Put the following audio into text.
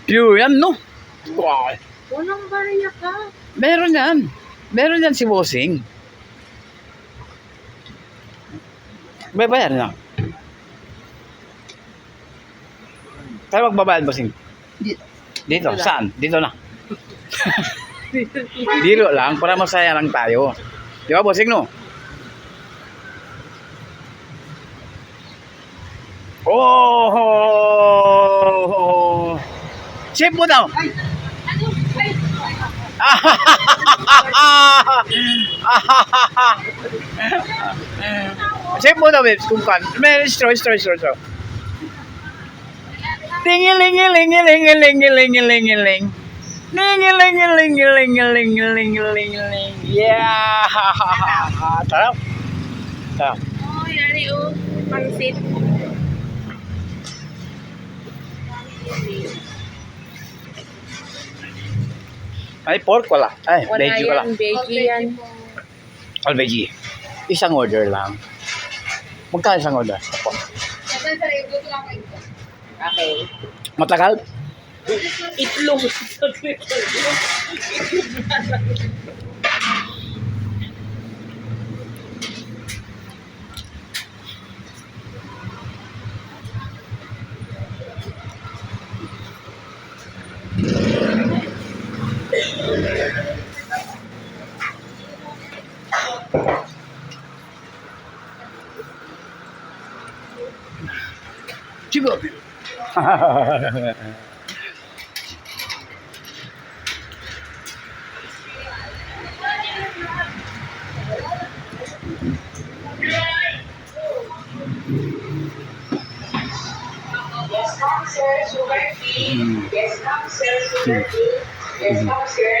Pure yan, no? Wow. Walang bariya ka. Meron yan. Meron yan si Bossing. May bayar na. Kaya magbabayad, Bossing. Dito, saan? Dito na. Dito lang, para masaya lang tayo. Di ba, Bossing, no? Oh! Chip mo daw! Ay! Ano? Ay! Chip mo daw, babes, kung kan. May straw. Lingi-lingi-lingi-lingi-lingi-lingi-lingi-lingi-ling. Lingi-lingi-lingi-lingi-lingi-lingi-ling. Yeah! Sarap. Sarap. Oh, yari oh. Pansit. Ay, pork wala. Ay, Wala veggie wala. yan, veggie yan. All veggie. Isang order lang. Magkano isang order? Opo. Okay. Matagal? Itlog. Chico. Yes, ma'am, sir. Sugar free. Yes, ma'am, sir. Sugar free. Yes, ma'am, sir.